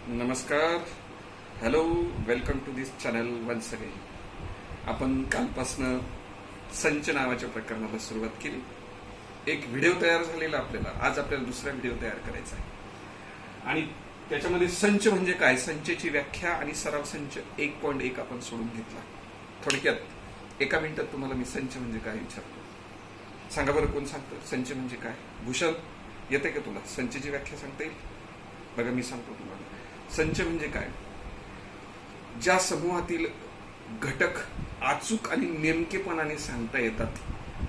नमस्कार, hello, welcome to this channel once again. आपण कालपासनं संच नावाच्या प्रकरणाला सुरुवात केली. एक व्हिडिओ तयार झालेला आपल्याला. आज आपल्याला दुसरा व्हिडिओ तयार करायचा आहे आणि त्याच्यामध्ये संच म्हणजे काय, संचची व्याख्या आणि सराव संच 1.1 आपण सोडून घेतला. थोडक्यात एका मिनिटात तुम्हाला मी संच म्हणजे काय विचारतो. सांगा बरं, कोण सांगतं संच म्हणजे काय? भूषण, येते का तुला संचची व्याख्या सांगता येईल? बघा, मी सांगतो तुम्हाला. संच म्हणजे काय? ज्या समूहातील घटक अचूक आणि नेमकेपणाने सांगता येतात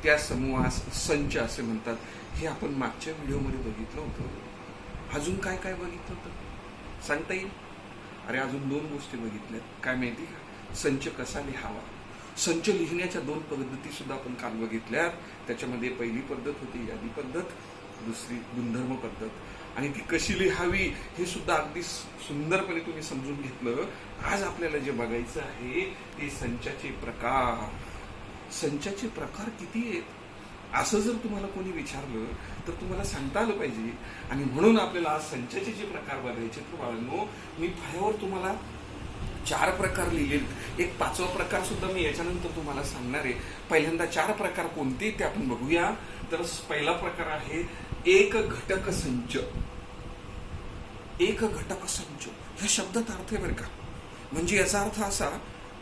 त्या समूहास संच असे म्हणतात. हे आपण मागच्या व्हिडिओमध्ये बघितलं होतं. अजून काय काय बघितलं होतं सांगता येईल? अरे, अजून 2 गोष्टी बघितल्यात. काय माहिती का? संच कसा लिहावा. संच लिहिण्याच्या 2 पद्धती सुद्धा आपण काल बघितल्यात. त्याच्यामध्ये पहिली पद्धत होती यादी पद्धत, दुसरी गुणधर्म पद्धत. आणि ती कशी लिहावी हे सुद्धा अगदी सुंदरपणे तुम्ही समजून घेतलं. आज आपल्याला जे बघायचं आहे ते संचाचे प्रकार. संचाचे प्रकार किती आहेत असं जर तुम्हाला कोणी विचारलं तर तुम्हाला सांगता आलं पाहिजे. आणि म्हणून आपल्याला आज संचाचे जे प्रकार बघायचे तर बाळांनो, मी फळ्यावर तुम्हाला 4 प्रकार लिहिले. एक 5वा प्रकार सुद्धा मी याच्यानंतर तुम्हाला सांगणार आहे. पहिल्यांदा 4 प्रकार कोणते ते आपण बघूया. तर पहिला प्रकार आहे एक घटक संच. एक घटक संच ह्या शब्दात अर्थ आहे बरं का. म्हणजे याचा अर्थ असा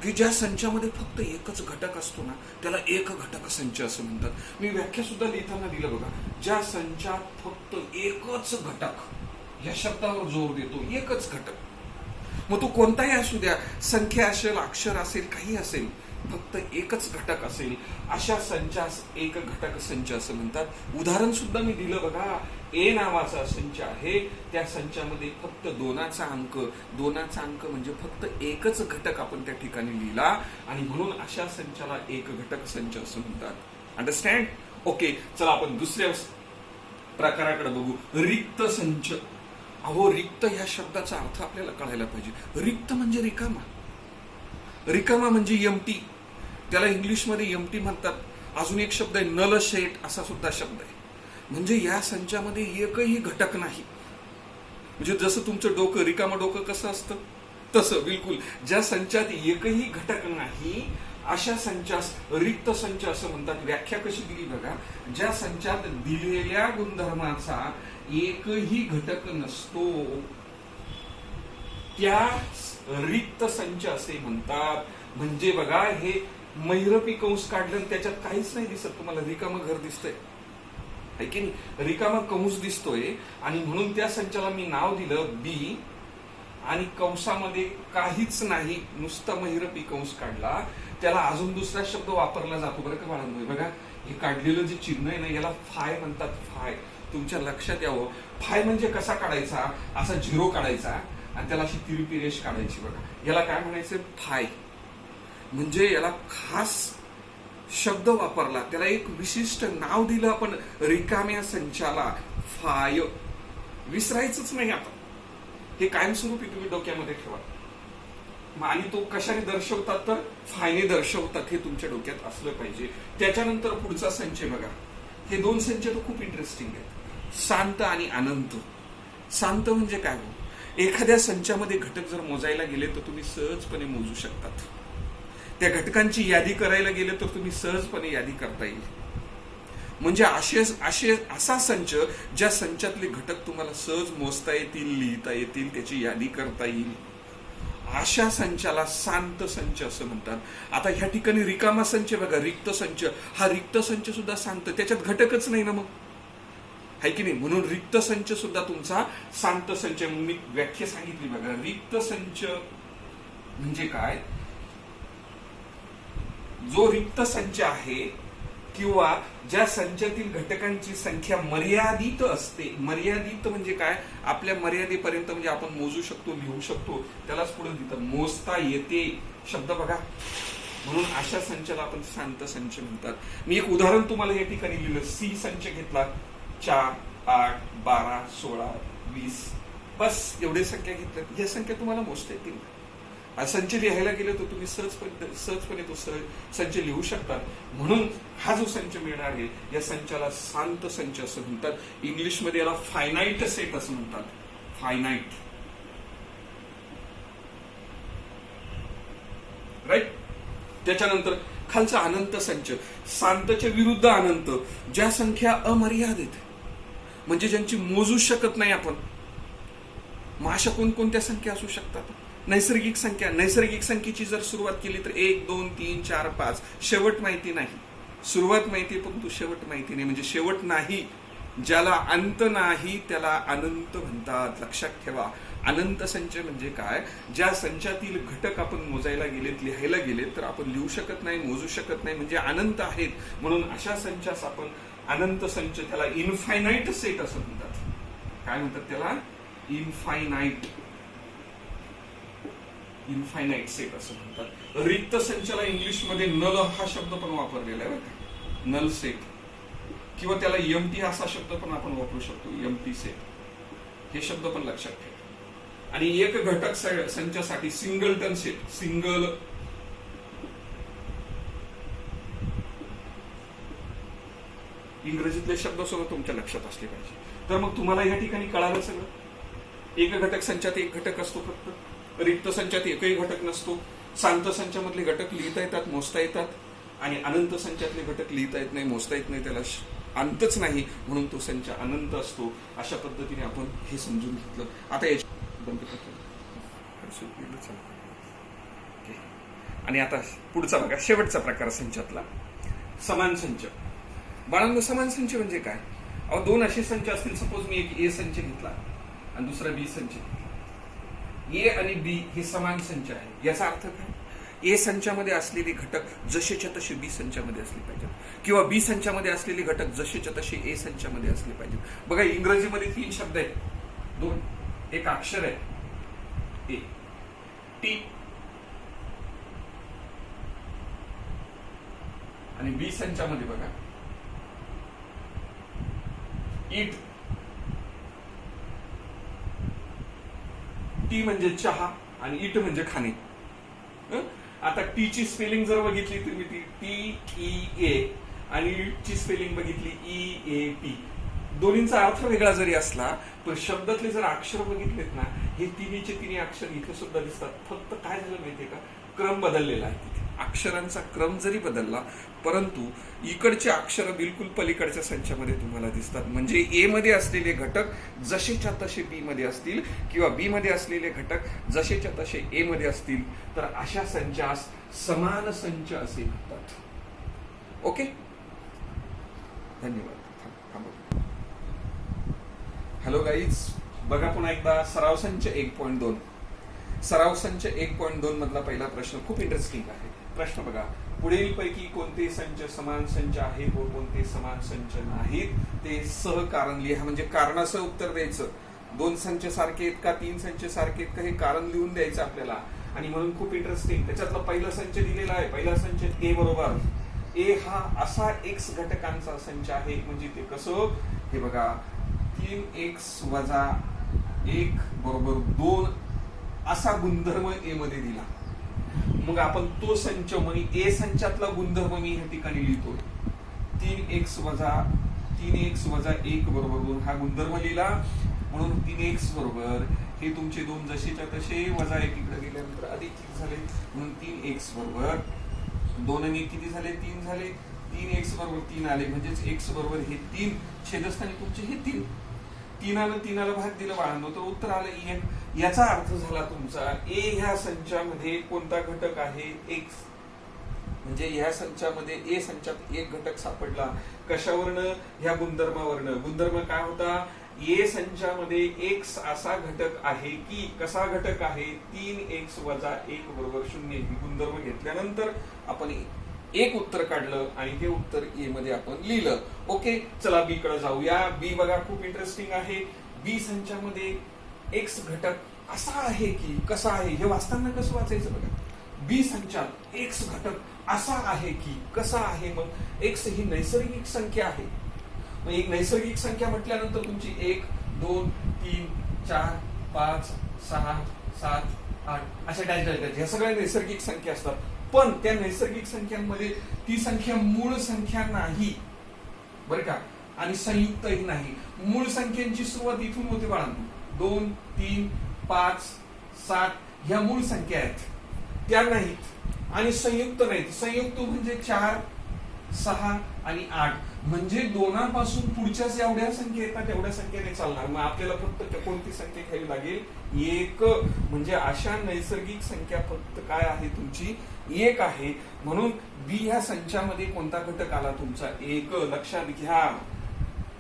की ज्या संचामध्ये फक्त एकच घटक असतो ना त्याला एक घटक संच असं म्हणतात. मी व्याख्या सुद्धा लिहिताना दिलं बघा. ज्या संचात फक्त एकच घटक, ह्या शब्दावर जोर देतो, एकच घटक. मग तो कोणताही असू द्या, संख्या असेल, अक्षर असेल, काही असेल, फक्त एकच घटक असेल अशा संचास एक घटक संच असं म्हणतात. उदाहरण सुद्धा मी दिलं बघा. ए नावाचा संच आहे, त्या संचामध्ये फक्त 2चा अंक. 2चा अंक म्हणजे फक्त एकच घटक आपण त्या ठिकाणी लिहिला आणि म्हणून अशा संचाला एक घटक संच असं म्हणतात. अंडरस्टँड? ओके, चला आपण दुसऱ्या प्रकाराकडे बघू. रिक्त संच. अहो, रिक्त ह्या शब्दाचा अर्थ आपल्याला कळायला पाहिजे. रिक्त म्हणजे रिकामा. रिकामा म्हणजे एम्प्टी. त्याला इंग्लिशमध्ये एम्प्टी म्हणतात. अजून एक शब्द आहे नल शेट, असा सुद्धा शब्द आहे. म्हणजे या संचामध्ये एकही घटक नाही. म्हणजे जसं तुमचं डोकं, रिकामं डोकं कसं असतं तसं बिलकुल. ज्या संचात एकही घटक नाही अशा संचास रिक्त संच असं म्हणतात. व्याख्या कशी दिली बघा. ज्या संचात दिलेल्या गुणधर्माचा एकही घटक नसतो त्या रिक्त संच असे म्हणतात. म्हणजे बघा, हे महिरपी कंस काढलं त्याच्यात काहीच नाही दिसत. तुम्हाला रिकामं घर दिसतंय आहे की नाही? रिकामा कंस दिसतोय आणि म्हणून त्या संचाला मी नाव दिलं बी. आणि कंसामध्ये काहीच नाही, नुसता महिरपी कंस काढला. त्याला अजून दुसरा शब्द वापरला जातो बरं का बाळांनो. बघा, हे काढलेलं जे चिन्ह आहे ना याला फाय म्हणतात. फाय तुमच्या लक्षात यावं. फाय म्हणजे कसा काढायचा? असा 0 काढायचा आणि त्याला अशी तिरपी रेष काढायची. बघा, याला काय म्हणायचं? फाय. म्हणजे याला खास शब्द वापरला, त्याला एक विशिष्ट नाव दिलं आपण रिकाम्या संचाला. फाय. विसरायचंच नाही आता. हे कायमस्वरूपी तुम्ही डोक्यामध्ये ठेवा. आणि तो कशाने दर्शवतात? तर फायने दर्शवतात. हे तुमच्या डोक्यात असलं पाहिजे. त्याच्यानंतर पुढचा संच बघा. हे 2 संच तर खूप इंटरेस्टिंग आहेत. शांत आणि अनंत. शांत म्हणजे काय हो? एखाद्या संचामध्ये घटक जर मोजायला गेले तर तुम्ही सहजपणे मोजू शकतात. त्या घटकांची यादी करायला गेले तर तुम्ही सहजपणे यादी करता येईल. म्हणजे असा संच ज्या संचातले घटक तुम्हाला सहज मोजता येतील, लिहिता येतील, त्याची यादी करता येईल, अशा संचाला शांत संच असं म्हणतात. आता ह्या ठिकाणी रिकामा संच बघा, रिक्त संच. हा रिक्त संच सुद्धा शांत, त्याच्यात घटकच नाही ना मग, आहे की नाही? म्हणून रिक्त संच सुद्धा तुमचा शांत संच. मी व्याख्या सांगितली बघा. रिक्त संच म्हणजे काय? जो रिक्त संच आहे किंवा ज्या संचातील घटकांची संख्या मर्यादित असते. मर्यादित म्हणजे काय? आपल्या मर्यादेपर्यंत, म्हणजे आपण मोजू शकतो, लिहू शकतो, त्यालाच पुढे तिथं मोजता येते शब्द बघा. म्हणून अशा संचाला आपण शांत संच म्हणतात. मी एक उदाहरण तुम्हाला या ठिकाणी लिहिलं. सी संच घेतला. 4, 8, 12, 16, 20, बस एवढे संख्या घेतल्या. या संख्या तुम्हाला मोजता येतील. संच लिहायला गेले तर तुम्ही सहजपणे तो संच लिहू शकता. म्हणून हा जो संच मिळणार आहे या संचाला शांत संच असं म्हणतात. इंग्लिशमध्ये याला फायनाईट सेट असं म्हणतात. फायनाईट. त्याच्यानंतर खालचा अनंत संच, शांतच्या विरुद्ध अनंत, ज्या संख्या अमर्यादित म्हणजे ज्यांची मोजू शकत नाही आपण. मग अशा कोणकोणत्या संख्या असू शकतात? नैसर्गिक संख्या. नैसर्गिक संख्येची जर सुरुवात केली तर 1 2 3 4 5, शेवट माहिती नाही. सुरुवात माहिती परंतु शेवट माहिती नाही, म्हणजे शेवट नाही. ज्याला अंत नाही त्याला अनंत म्हणतात, लक्षात ठेवा. अनंत संच म्हणजे काय? ज्या संचातील घटक आपण मोजायला गेलेत, लिहायला गेलेत तर आपण लिहू शकत नाही, मोजू शकत नाही, म्हणजे अनंत आहेत. म्हणून अशा संचास आपण अनंत संच, त्याला इनफायनाईट सेट असं म्हणतात. काय म्हणतात त्याला? इनफायनाईट सेट असं म्हणतात. रिक्त संचाला इंग्लिशमध्ये नल हा शब्द पण वापरलेला आहे, नल सेट, किंवा त्याला एम्प्टी असा शब्द पण आपण वापरू शकतो, एम्प्टी सेट. हे शब्द पण लक्षात ठेवा. आणि एक घटक संचासाठी सिंगलटन सेट, सिंगल इंग्रजीतले शब्द सुद्धा तुमच्या लक्षात असले पाहिजे. तर मग तुम्हाला या ठिकाणी कळालं सगळं. एक घटक संचात एक घटक असतो फक्त, रिक्त संचात एकही घटक नसतो, शांत संचामधले घटक लिहिता येतात, मोजता येतात, आणि अनंत संचातले घटक लिहिता येत नाही, मोजता येत नाही, त्याला अंतच नाही, म्हणून तो संच अनंत असतो. अशा पद्धतीने आपण हे समजून घेतलं. आता आणि आता पुढचा बघा, शेवटचा प्रकार संचातला समान संच. बाळांनो, समान संच म्हणजे काय? अहो, दोन असे संच असतील, सपोज मी एक ए संच घेतला आणि दुसरा बी संच घेतला. ए आणि बी हे समान संच आहे. याचा अर्थ काय? ए संचामध्ये असलेले घटक जसेच्या तसे बी संचामध्ये असले पाहिजेत, किंवा बी संचामध्ये असलेले घटक जसेच्या तसे ए संचामध्ये असले पाहिजेत. बघा, इंग्रजीमध्ये 3 शब्द आहेत, 2, एक अक्षर आहे ए, टी, आणि बी संचामध्ये बघा इट. टी म्हणजे चहा आणि इट म्हणजे खाणे. आता टी ची स्पेलिंग जर बघितली तुम्ही, TEA, आणि इट ची स्पेलिंग बघितली EAT. दोन्हींचा अर्थ वेगळा जरी असला पण शब्दातले जर अक्षर बघितलेत ना, हे तिन्ही अक्षर इथे सुद्धा दिसतात. फक्त काय झालं माहितीये का? क्रम बदललेला आहे तिथे. अक्षरांचा क्रम जरी बदलला परंतु इकडचे अक्षर बिलकुल पलीकडच्या संचामध्ये तुम्हाला दिसतात. म्हणजे ए मध्ये असलेले घटक जसेच्या तसे बी मध्ये असतील, किंवा बी मध्ये असलेले घटक जसेच्या तसे ए मध्ये असतील, तर अशा संचास समान संच असे म्हणतात. ओके, धन्यवाद. हॅलो गाईज, बघा पुन्हा एकदा सराव संच 1.2. सराव संच 1.2 मधला पहिला प्रश्न खूप इंटरेस्टिंग आहे. प्रश्न बघा, पुढील पैकी कोणते संच समान संच आहेत व कोणते समान संच नाहीत ते सहकारण लिहा. म्हणजे कारणासह उत्तर द्यायचं. 2 संच सारखे आहेत का, 3 संच सारखे आहेत का, हे कारण लिहून द्यायचं आपल्याला. आणि म्हणून खूप इंटरेस्टिंग, त्याच्यातला पहिला संच दिलेला आहे. पहिला संच ए बरोबर. ए हा असा एक्स घटकांचा संच आहे. म्हणजे ते कसं, हे बघा, 3x - 1 बरोबर 2 असा गुणधर्म ए मध्ये दिला. मग आपण तो संच, म्हणजे ए संचातला गुणधर्म मी या ठिकाणी लिहितोय. 3x - 1 बरोबर 2 हा गुणधर्म लिहिला. म्हणून 3x बरोबर हे तुमचे 2 जसेच्या तसे, वजा 1 इकडे गेल्यानंतर अधिक झाले, म्हणून 3x बरोबर 2 आणि किती झाले, 3 झाले. 3x बरोबर 3 आले, म्हणजेच x बरोबर हे 3, छेदस्थानी तुमचे हे 3. 3 भाग दिला बाळांनो, तर उत्तर आलं 1. याचा अर्थ झाला तुमचा ए ह्या संचामध्ये कोणता घटक आहे, एक्स. म्हणजे ह्या संचामध्ये ए संचात एक घटक सापडला. कशावरनं? ह्या गुणधर्मावरनं. गुणधर्म काय होता? ए संचामध्ये एक्स असा घटक आहे की, कसा घटक आहे, 3x - 1 बरोबर 0. ही गुणधर्म घेतल्यानंतर आपण एक उत्तर काढलं आणि ते उत्तर ए मध्ये आपण लिहिलं. ओके, चला बी कडे जाऊया. बी बघा, खूप इंटरेस्टिंग आहे. बी संचामध्ये एक्स घटक असा आहे की, कसा आहे, हे वाचताना कसं वाचायचं बघा. बी संचात एक्स घटक असा आहे की, कसा आहे. मग एक्स ही नैसर्गिक संख्या आहे. मग एक नैसर्गिक संख्या म्हटल्यानंतर तुमची 1 2 3 4 5 6 7 8 अशा डायरेक्ट ह्या सगळ्या नैसर्गिक संख्या असतात. पण त्या नैसर्गिक संख्यांमध्ये ती संख्या मूळ संख्या नाही बरं का, आणि संयुक्तही नाही. मूळ संख्यांची सुरुवात इथून होते बाळांनो. 2 3 5 7 ह्या मूळ संख्या आहेत, त्या नाहीत. आणि संयुक्त नाहीत. संयुक्त म्हणजे 4, 6 आणि 8 म्हणजे दोनापासून पुढच्याच एवढ्या संख्या येतात तेवढ्या संख्येने चालणार. मग आपल्याला फक्त कोणती संख्या घ्यावी लागेल? 1. म्हणजे अशा नैसर्गिक संख्या फक्त काय आहे तुमची? 1 आहे. म्हणून बी ह्या संचामध्ये कोणता घटक आला तुमचा? 1. लक्षात घ्या,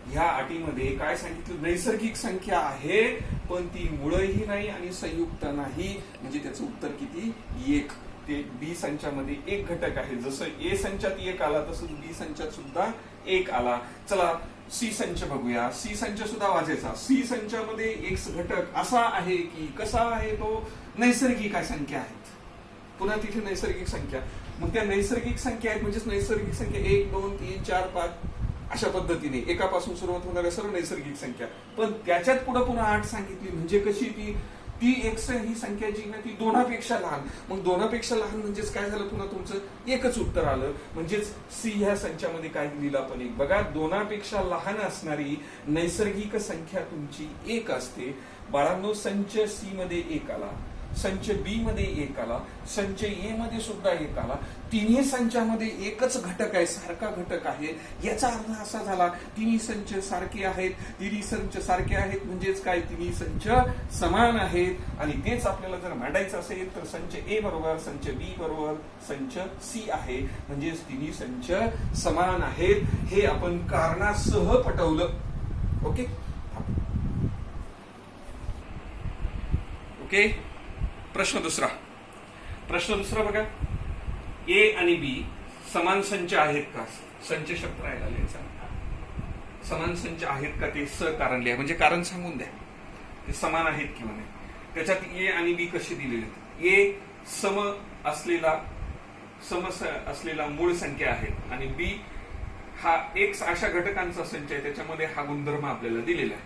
ह्या अटीमध्ये काय सांगितलं? नैसर्गिक संख्या आहे पण ती मूळही नाही आणि संयुक्त नाही, म्हणजे त्याचं उत्तर किती? 1. ते बी संचामध्ये 1 घटक आहे. जसं ए संचात 1 आला तसंच बी संचात सुद्धा 1 आला. चला सी संच बघूया. सी संच सुद्धा वाचायचा. सी संचामध्ये एक घटक असा आहे की कसा आहे तो? नैसर्गिक संख्या आहेत. पुन्हा तिथे नैसर्गिक संख्या. मग त्या नैसर्गिक संख्या आहेत म्हणजेच नैसर्गिक संख्या 1, 2, 3, 4, 5 अशा पद्धतीने एकापासून सुरुवात होणाऱ्या सर्व नैसर्गिक संख्या. पण त्याच्यात पुढे पुन्हा 8 सांगितली. म्हणजे कशी ती एक्स ही संख्या जी ना ती 2पेक्षा लहान. मग 2पेक्षा लहान म्हणजेच काय झालं? पुन्हा तुमचं एकच उत्तर आलं. म्हणजेच सी ह्या संचामध्ये काय दिलं आपण? 1. बघा, 2पेक्षा लहान असणारी नैसर्गिक संख्या तुमची 1 असते. बाळांनो, संच सी मध्ये 1 आला, संच बी मध्ये 1 आला, संच ए मध्ये सुद्धा 1 आला. तिन्ही संचामध्ये एकच घटक आहे, सारखा घटक आहे. याचा अर्थ असा झाला तिन्ही संच सारखे आहेत. तिन्ही संच सारखे आहेत म्हणजेच काय? तिन्ही संच समान आहेत. आणि तेच आपल्याला जर मांडायचं असेल तर संच ए बरोबर संच बी बरोबर संच सी आहे. म्हणजेच तिन्ही संच समान आहेत. हे आपण कारणासह पटवलं. Okay okay. प्रश्न दुसरा बघा. ए आणि बी समान संच आहेत का? संच शब्द राहिला लिहायचा. समान संच आहेत का ते कारण लिहा. म्हणजे कारण सांगून द्या ते समान आहेत किंवा नाही. त्याच्यात ए आणि बी कशी दिलेले आहेत? ए सम असलेला मूळ संख्या आहेत आणि बी हा एक अशा घटकांचा संच आहे, त्याच्यामध्ये हा गुणधर्म आपल्याला दिलेला आहे.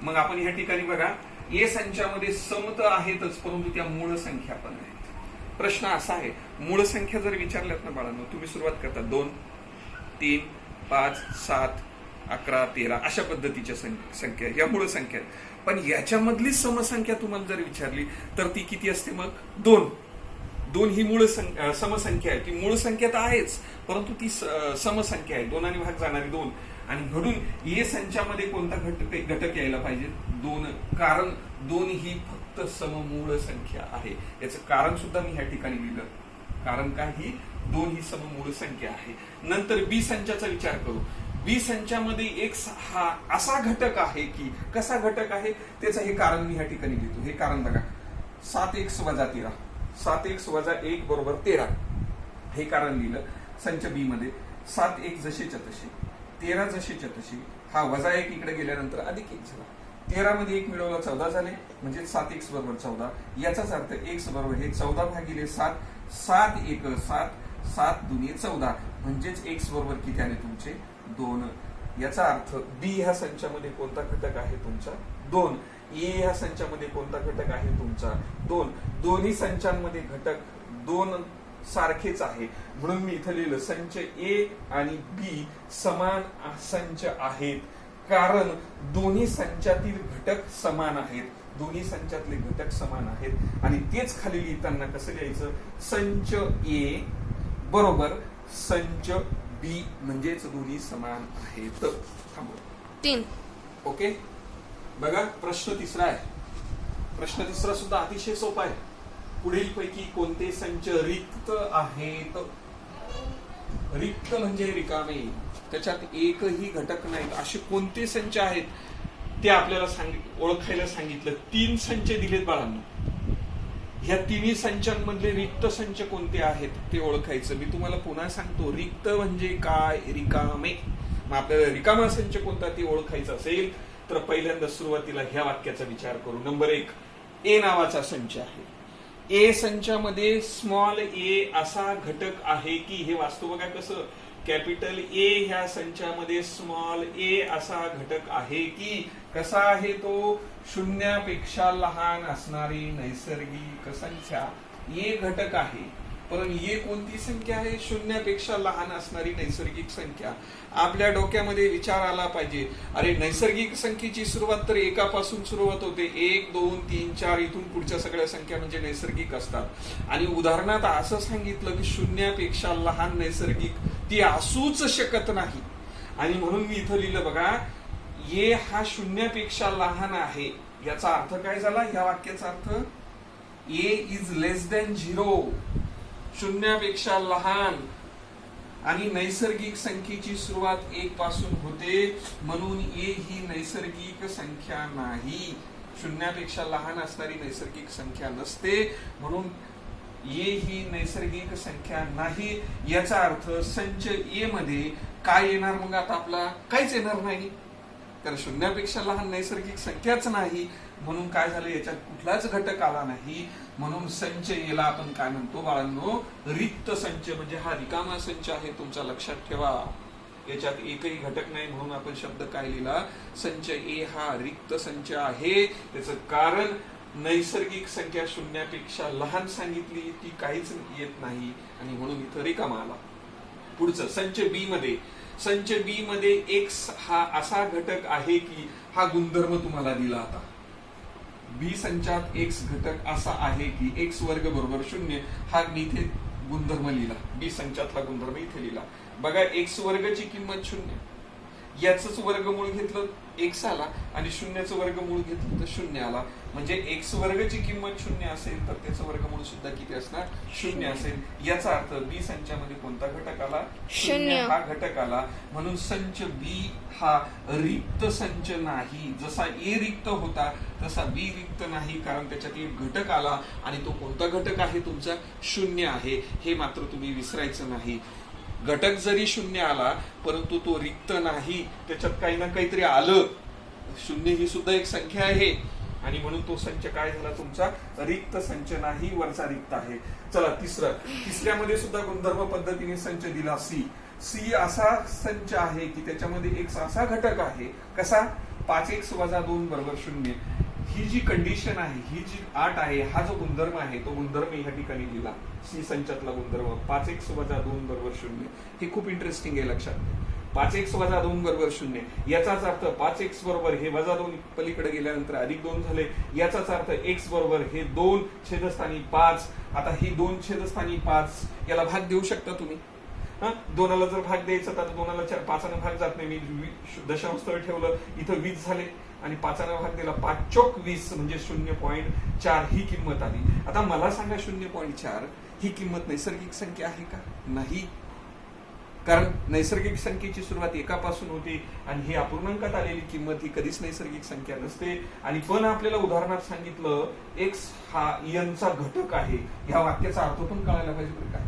मग आपण ह्या ठिकाणी बघा, ए संचामध्ये समत आहेतच परंतु त्या मूळ संख्या पण आहेत. प्रश्न असा आहे, मूळ संख्या जर विचारल्यात ना बाळांनो, तुम्ही सुरुवात करता 2, 3, 5, 7, 11, 13 अशा पद्धतीच्या संख्या या मूळ संख्या आहेत. पण याच्यामधली समसंख्या तुम्हाला जर विचारली तर ती किती असते? मग 2 ही मूळ समसंख्या आहे. ती मूळ संख्या तर आहेच परंतु ती समसंख्या आहे. 2 भाग जाणारी 2. आणि म्हणून ए संचामध्ये कोणता घटक यायला पाहिजे? 2. कारण 2 ही फक्त सममूळ संख्या आहे. याचं कारण सुद्धा मी ह्या ठिकाणी लिहिलं. कारण काय? ही 2 ही सममूळ संख्या आहे. नंतर बी संचाचा विचार करू. बी संचामध्ये एक हा असा घटक आहे की कसा घटक आहे त्याचं हे कारण मी ह्या ठिकाणी लिहितो. हे कारण बघा, 7x - 13, 7x - 1 बरोबर 13 हे कारण लिहिलं. संच बी मध्ये 7 जसेच्या तसे, 13 जसेच्या तशी, हा -1 इकडे गेल्यानंतर +1 झाला. 13 मध्ये 1 मिळवला 14 झाले. म्हणजे 7x बरोबर 14. याचाच अर्थ x बरोबर हे 14/7. 7 1 7, 7 2 14. म्हणजेच x बरोबर किती आले तुमचे? 2. याचा अर्थ बी ह्या संचामध्ये कोणता घटक आहे तुमचा? 2. ए ह्या संचामध्ये कोणता घटक आहे तुमचा? 2. दोन्ही संचांमध्ये घटक 2 सारखेच आहे. म्हणून मी इथं लिहिलं संच ए आणि बी समान संच आहेत. कारण दोन्ही संचातील घटक समान आहेत. दोन्ही संचातले घटक समान आहेत. आणि तेच खाली लिहिताना कसं लिहायचं? संच ए बरोबर संच बी म्हणजेच दोन्ही समान आहेत. 3. ओके. बघा, प्रश्न तिसरा आहे. प्रश्न तिसरा सुद्धा अतिशय सोपा आहे. पुढील पैकी कोणते संच रिक्त आहेत? रिक्त म्हणजे रिकामे, त्याच्यात एकही घटक नाही असे कोणते संच आहेत ते आपल्याला ओळखायला सांगितलं. 3 संच दिलेत बाळांनो. ह्या तिन्ही संचांमधले रिक्त संच कोणते आहेत ते ओळखायचं. मी तुम्हाला पुन्हा सांगतो, रिक्त म्हणजे काय? रिकामे. मग आपल्याला रिकामा संच कोणता ते ओळखायचं असेल तर पहिल्यांदा सुरुवातीला ह्या वाक्याचा विचार करू. नंबर 1, ए नावाचा संच आहे. ए संचामध्ये स्मॉल ए असा घटक आहे की, हे वास्तव बघा कसं, कॅपिटल ए ह्या संचामध्ये स्मॉल ए असा घटक आहे की कसा आहे तो? 0पेक्षा लहान असणारी नैसर्गिक संख्या ए घटक आहे. पण ये कोणती संख्या आहे? शून्यापेक्षा लहान असणारी नैसर्गिक संख्या. आपल्या डोक्यामध्ये विचार आला पाहिजे, अरे नैसर्गिक संख्येची सुरुवात तर एकापासून सुरुवात होते. 1 2 3 4 इथून पुढच्या सगळ्या संख्या म्हणजे नैसर्गिक असतात. आणि उदाहरणार्थ असं सांगितलं की शून्यापेक्षा लहान नैसर्गिक ती असूच शकत नाही. आणि म्हणून मी इथं लिहिलं बघा, ये हा शून्यापेक्षा लहान आहे. याचा अर्थ काय झाला? या वाक्याचा अर्थ ए इज लेस दॅन 0, शून्यापेक्षा लहान. आणि नैसर्गिक संख्येची सुरुवात 1 पासून होते, म्हणून ए ही नैसर्गिक संख्या नाही. शून्यापेक्षा लहान असणारी नैसर्गिक संख्या नसते, म्हणून ए ही नैसर्गिक संख्या नाही. याचा अर्थ संच ए मध्ये काय येणार? मग आता आपला काहीच येणार नाही, तर शून्यापेक्षा लहान नैसर्गिक संख्याच नाही. म्हणून काय झालं? याच्यात कुठलाच घटक आला नाही. म्हणून संच एला आपण काय म्हणतो बाळांनो? रिक्त संच. म्हणजे हा रिकामा संच आहे. तुमचा लक्षात ठेवा, याच्यात एकही घटक नाही. म्हणून आपण शब्द काय लिहिला? संच ए हा रिक्त संच आहे. त्याचं कारण नैसर्गिक संख्या शून्यापेक्षा लहान सांगितली, ती काहीच येत नाही आणि म्हणून इथं रिकामा आला. पुढचं संच बी मध्ये, संच बी मध्ये एक्स हा असा घटक आहे की हा गुणधर्म तुम्हाला दिला. आता बी संचात एक्स घटक असा आहे की एक्स वर्ग बरोबर 0. हा मी इथे गुणधर्म लिहिला, बी संचातला गुणधर्म इथे लिहिला. बघा, एक्स वर्गची किंमत 0, याच वर्गमूळ घेतलं एक्स आला आणि शून्याचं वर्गमूळ घेतलं तर 0 आला. म्हणजे एक्स वर्गची किंमत 0 असेल तर त्याचं वर्गमूळ सुद्धा किती असणार? 0 असेल. याचा अर्थ बी संचामध्ये कोणता घटक आला? 0 हा घटक आला. म्हणून संच बी हा रिक्त संच नाही. जसा ए रिक्त होता तसा बी रिक्त नाही, कारण त्याच्यात एक घटक आला आणि तो कोणता घटक आहे? तुमचा 0 आहे. हे मात्र तुम्ही विसरायचं नाही. घटक जरी 0 आला परंतु तो रिक्त नाही, त्याच्यात काही ना काहीतरी आलं. 0 ही सुद्धा एक संख्या आहे आणि म्हणून तो संच काय झाला? तुमचा रिक्त संच नाही, वरचा रिक्त आहे. चला तिसऱ्यामध्ये सुद्धा गुणधर्म पद्धतीने संच दिला. सी असा संच आहे की त्याच्यामध्ये एक असा घटक आहे. कसा? 5x - 2 बरोबर 0. ही जी कंडिशन आहे, ही जी अट आहे, हा जो गुणधर्म आहे तो गुणधर्म या ठिकाणी लिहिला. सी संचातला गुणधर्म 5x - 2 बरोबर 0. हे खूप इंटरेस्टिंग आहे, लक्षात घ्या. 5x - 2 बरोबर 0. याचाच अर्थ 5x बरोबर हे -2 पलीकडे गेल्यानंतर +2 झाले. याचाच अर्थ x बरोबर हे 2 छेदस्थानी 5. आता ही 2 छेदस्थानी 5 याला भाग देऊ शकता तुम्ही. 2ला जर भाग द्यायचा तर 2ला 5ने भाग जात नाही. मी दशांश स्थळ ठेवलं, इथं 20 झाले आणि 5ने भाग दिला, 5 चोक 20 म्हणजे 0.4 ही किंमत आली. आता मला सांगा, 0.4 ही किंमत नैसर्गिक संख्या आहे का? नाही, कारण नैसर्गिक संख्येची सुरुवात एकापासून होते आणि ही अपूर्णांकात आलेली किंमत ही कधीच नैसर्गिक संख्या नसते. आणि पण आपल्याला उदाहरणात सांगितलं एक्स हा एनचा घटक आहे. ह्या वाक्याचा अर्थ पण कळायला पाहिजे बरं काय.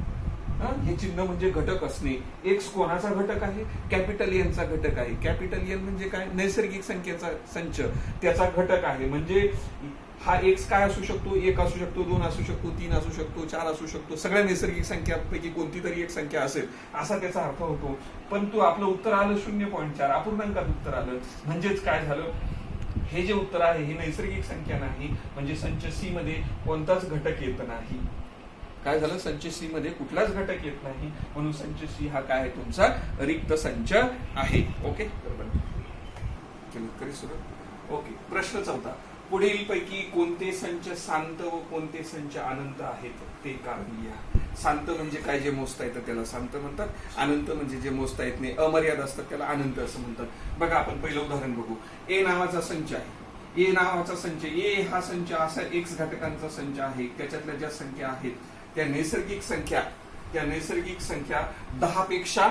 हे चिन्ह म्हणजे घटक असणे. एक्स कोणाचा घटक आहे? कॅपिटल एनचा घटक आहे. कॅपिटल एन म्हणजे काय? नैसर्गिक संख्येचा संच, त्याचा घटक आहे. म्हणजे हा एक्स काय असू शकतो? 1 असू शकतो, 2 असू शकतो, 3 असू शकतो, 4 असू शकतो. सगळ्या नैसर्गिक संख्यांपैकी कोणती तरी एक संख्या असेल असा त्याचा अर्थ होतो. पण तू आपलं उत्तर आलं 0.4, अपूर्णांकात उत्तर आलं. म्हणजेच काय झालं? हे जे उत्तर आहे ही नैसर्गिक संख्या नाही. म्हणजे संच सी मध्ये कोणताच घटक येत नाही. काय झालं? संच सी मध्ये कुठलाच घटक येत नाही. म्हणून संच सी हा काय आहे? तुमचा रिक्त संच आहे. Okay, okay. प्रश्न 4. पुढील पैकी कोणते संच शांत व कोणते संच अनंत आहेत ते कारण लिहा. शांत म्हणजे काय? जे मोजता येतं त्याला शांत म्हणतात. अनंत म्हणजे जे मोजता येत नाही, अमर्याद असतात, त्याला अनंत असं म्हणतात. बघा, आपण पहिलं उदाहरण बघू. ए नावाचा संच आहे. ए नावाचा संच, ए हा संच असा एक्स घटकांचा संच आहे. त्याच्यातल्या ज्या संख्या आहेत त्या नैसर्गिक संख्या 10 पेक्षा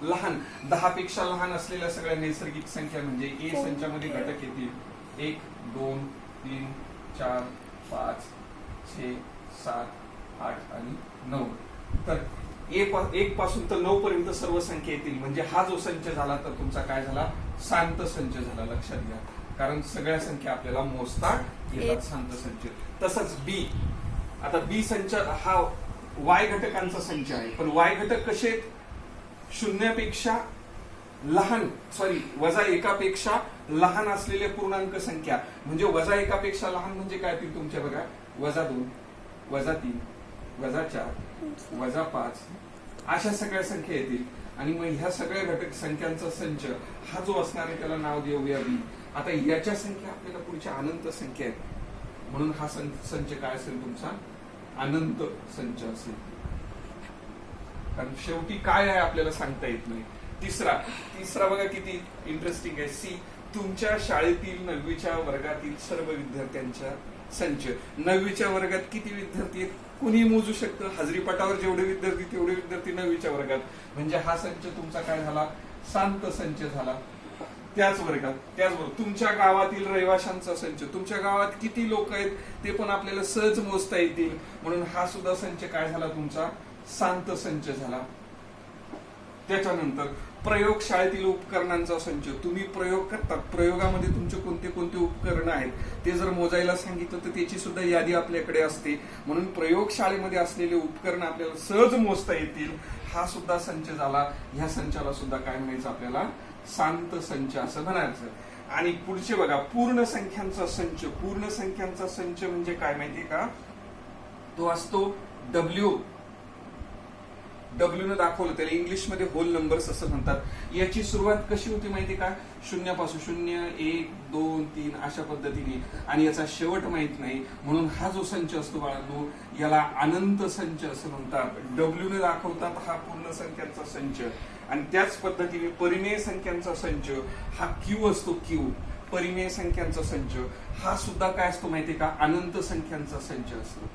लहान, 10 पेक्षा लहान असलेल्या सगळ्या नैसर्गिक संख्या म्हणजे ए संचामध्ये घटक येतील 1 2 3 4 5 6 7 8 आणि 9. तर 1 पासून तर 9 पर्यंत सर्व संख्या येतील. म्हणजे हा जो संच झाला तर तुमचा काय झाला? शांत संच झाला. लक्षात घ्या, कारण सगळ्या संख्या आपल्याला मोजता येतात. शांत संच. तसंच बी. आता बी संच हा वाय घटकांचा संच आहे. पण वाय घटक कसे आहेत? शून्यापेक्षा लहान, -1पेक्षा लहान असलेले पूर्णांक संख्या. म्हणजे -1पेक्षा लहान म्हणजे काय? तुमच्या बघा, -2 -3 -4 -5 अशा सगळ्या संख्या येतील आणि मग ह्या सगळ्या घटक संख्यांचा संच हा जो असणार आहे त्याला नाव देऊया बी. आता याच्या संख्या आपल्याला पुढच्या अनंत संख्या आहेत म्हणून हा संच काय असेल तुमचा अनंत संच असेल. कारण शेवटी काय आहे आपल्याला सांगता येत नाही. तिसरा बघा किती इंटरेस्टिंग आहे. सी, तुमच्या शाळेतील 9वीच्या वर्गातील सर्व विद्यार्थ्यांचा संच. 9वीच्या वर्गात किती विद्यार्थी आहेत कुणी मोजू शकतं. हजेरीपटावर जेवढे विद्यार्थी तेवढे विद्यार्थी 9वीच्या वर्गात. म्हणजे हा संच तुमचा काय झाला शांत संच झाला. त्याचबरोबर तुमच्या गावातील रहिवाशांचा संच. तुमच्या गावात किती लोक आहेत ते पण आपल्याला सहज मोजता येतील म्हणून हा सुद्धा संच काय झाला तुमचा शांत संच झाला. त्याच्यानंतर प्रयोगशाळेतील उपकरणांचा संच. तुम्ही प्रयोग करतात, प्रयोगामध्ये तुमचे कोणते कोणते उपकरणं आहेत ते जर मोजायला सांगितलं तर त्याची सुद्धा यादी आपल्याकडे असते म्हणून प्रयोगशाळेमध्ये असलेले उपकरण आपल्याला सहज मोजता येतील. हा सुद्धा संच झाला. ह्या संचाला सुद्धा काय म्हणायचं आपल्याला शांत संच असं म्हणायचं. आणि पुढचे बघा पूर्ण संख्यांचा संच. पूर्ण संख्यांचा संच म्हणजे काय माहितीये का, तो असतो डब्ल्यू न दाखवलं त्याला इंग्लिशमध्ये होल नंबर्स असं म्हणतात. याची सुरुवात कशी होती माहिती का, 0 पासून 0 1 2 3 अशा पद्धतीने आणि याचा शेवट माहित नाही म्हणून हा जो संच असतो बाळांनो याला अनंत संच असं म्हणतात. डब्ल्यू ने दाखवतात हा पूर्ण संख्यांचा संच. आणि त्याच पद्धतीने परिमेय संख्यांचा संच हा क्यू असतो. क्यू परिमेय संख्यांचा संच हा सुद्धा काय असतो माहितीये का अनंत संख्यांचा संच असतो.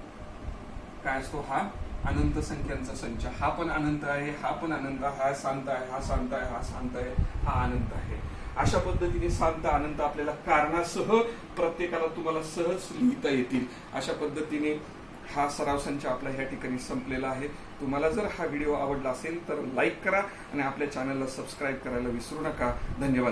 काय असतो हा अनंत संख्यांचा संच. हा पण अनंत आहे, हा पण अनंत, हा शांत आहे, हा शांत आहे, हा शांत आहे, हा अनंत आहे. अशा पद्धतीने शांत अनंत आपल्याला कारणासह प्रत्येकाला तुम्हाला सहज लिहिता येतील. अशा पद्धतीने हा सराव संच आपला ह्या ठिकाणी संपलेला आहे. तुम्हाला जर हा व्हिडिओ आवडला असेल तर लाईक करा आणि आपल्या चॅनलला सबस्क्राईब करायला विसरू नका. धन्यवाद.